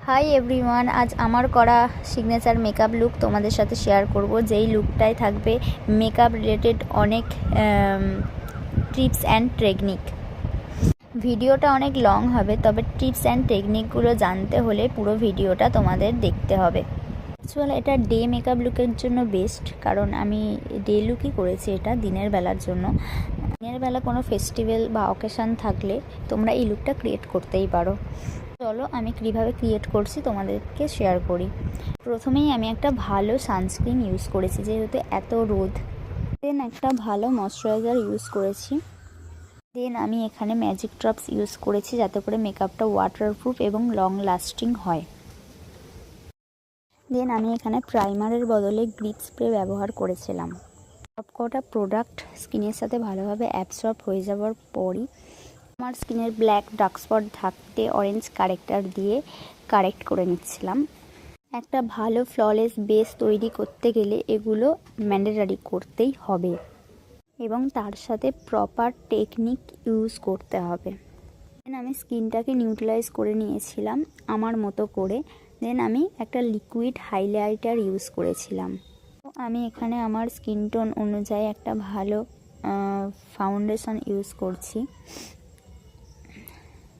Hi everyone, আজ আমার করা সিগনেচার মেকআপ লুক তোমাদের সাথে শেয়ার করব। যেই লুকটাই থাকবে মেকআপ রিলেটেড অনেক টিপস অ্যান্ড টেকনিক। ভিডিওটা অনেক লং হবে, তবে টিপস অ্যান্ড টেকনিকগুলো জানতে হলে পুরো ভিডিওটা তোমাদের দেখতে হবে। অ্যাকচুয়ালি এটা ডে মেকআপ লুকের জন্য বেস্ট, কারণ আমি ডে লুকই করেছি এটা দিনের বেলার জন্য। দিনের বেলা কোনো ফেস্টিভ্যাল বা অকেশান থাকলে তোমরা এই লুকটা ক্রিয়েট করতেই পারো। চলো আমি কীভাবে ক্রিয়েট করছি তোমাদেরকে শেয়ার করি। প্রথমেই আমি একটা ভালো সানস্ক্রিন ইউজ করেছি, যেহেতু এত রোদ। দেন একটা ভালো ময়শ্চারাইজার ইউজ করেছি। দেন আমি এখানে ম্যাজিক ড্রপস ইউজ করেছি, যাতে করে মেকআপটা ওয়াটারপ্রুফ এবং লং লাস্টিং হয়। দেন আমি এখানে প্রাইমারের বদলে গ্রিপ স্প্রে ব্যবহার করেছিলাম। সবকটা প্রোডাক্ট স্কিনের সাথে ভালোভাবে অ্যাবসর্ব হয়ে যাওয়ার পরই আমার স্কিনের ব্ল্যাক ডার্ক স্পট থাকতে অরেঞ্জ কারেক্টার দিয়ে কারেক্ট করে নিচ্ছিলাম। একটা ভালো ফ্ললেস বেস তৈরি করতে গেলে এগুলো ম্যান্ডেটরি করতেই হবে এবং তার সাথে প্রপার টেকনিক ইউজ করতে হবে। দেন আমি স্কিনটাকে নিউট্রালাইজ করে নিয়েছিলাম আমার মতো করে। দেন আমি একটা লিকুইড হাইলাইটার ইউজ করেছিলাম। তো আমি এখানে আমার স্কিন টোন অনুযায়ী একটা ভালো ফাউন্ডেশন ইউজ করছি।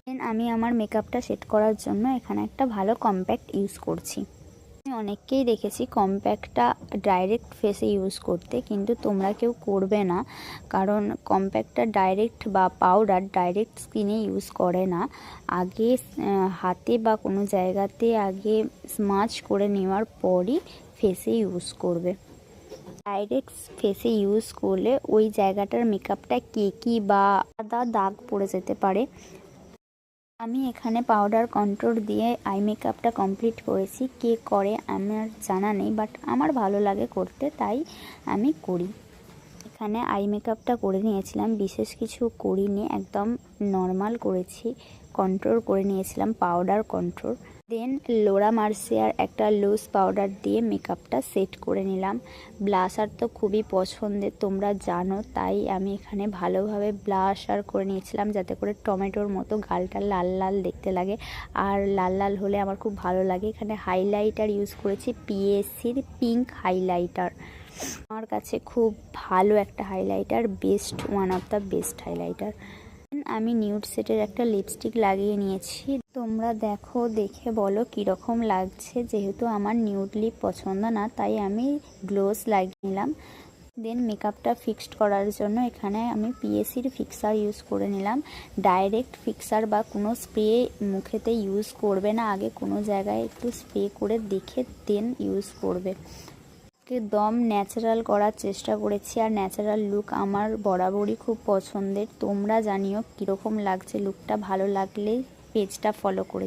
দেন আমি আমার মেকআপটা সেট করার জন্য এখানে একটা ভালো কম্প্যাক্ট ইউজ করছি। আমি অনেককেই দেখেছি কম্প্যাক্টটা ডাইরেক্ট ফেসে ইউজ করতে, কিন্তু তোমরা কেউ করবে না, কারণ কম্প্যাক্টটা ডাইরেক্ট বা পাউডার ডাইরেক্ট স্কিনে ইউজ করে না। আগে হাতে বা কোনো জায়গাতে আগে স্মাচ করে নেওয়ার পরই ফেসে ইউজ করবে। ডাইরেক্ট ফেসে ইউজ করলে ওই জায়গাটার মেকআপটা কেকি বা সাদা দাগ পড়ে যেতে পারে। আমি এখানে পাউডার কন্ট্রোল দিয়ে আই মেকআপটা কমপ্লিট করেছি। কে করে আমার জানা নেই, বাট আমার ভালো লাগে করতে, তাই আমি করি। এখানে আই মেকআপটা করে নিয়েছিলাম, বিশেষ কিছু করিনি, একদম নর্মাল করেছি। কন্ট্রোল করে নিয়েছিলাম পাউডার কন্ট্রোল। দেন লোরা মার্সিয়ার একটা লুজ পাউডার দিয়ে মেকআপটা সেট করে নিলাম। ব্লাশার তো খুবই পছন্দের, তোমরা জানো, তাই আমি এখানে ভালোভাবে ব্লাশার করে নিয়েছিলাম, যাতে করে টমেটোর মতো গালটা লাল লাল দেখতে লাগে, আর লাল লাল হলে আমার খুব ভালো লাগে। এখানে হাইলাইটার ইউজ করেছি, পিএসসির পিঙ্ক হাইলাইটার। আমার কাছে খুব ভালো একটা highlighter, best, one of the best highlighter. আমি নিউড সেটের একটা লিপস্টিক লাগিয়ে নিয়েছি। তোমরা দেখো, দেখে বলো কীরকম লাগছে। যেহেতু আমার নিউড লিপ পছন্দ না, তাই আমি গ্লোস লাগিয়ে নিলাম। দেন মেকআপটা ফিক্সড করার জন্য এখানে আমি পিএসির ফিক্সার ইউজ করে নিলাম। ডাইরেক্ট ফিক্সার বা কোনো স্প্রে মুখেতে ইউজ করবে না, আগে কোনো জায়গায় একটু স্প্রে করে দেখে দেন ইউজ করবে। একদম ন্যাচারাল করার চেষ্টা করেছি, আর ন্যাচারাল লুক আমার বরাবরই খুব পছন্দের। তোমরা জানিও কীরকম লাগছে লুকটা, ভালো লাগলে পেজটা ফলো করে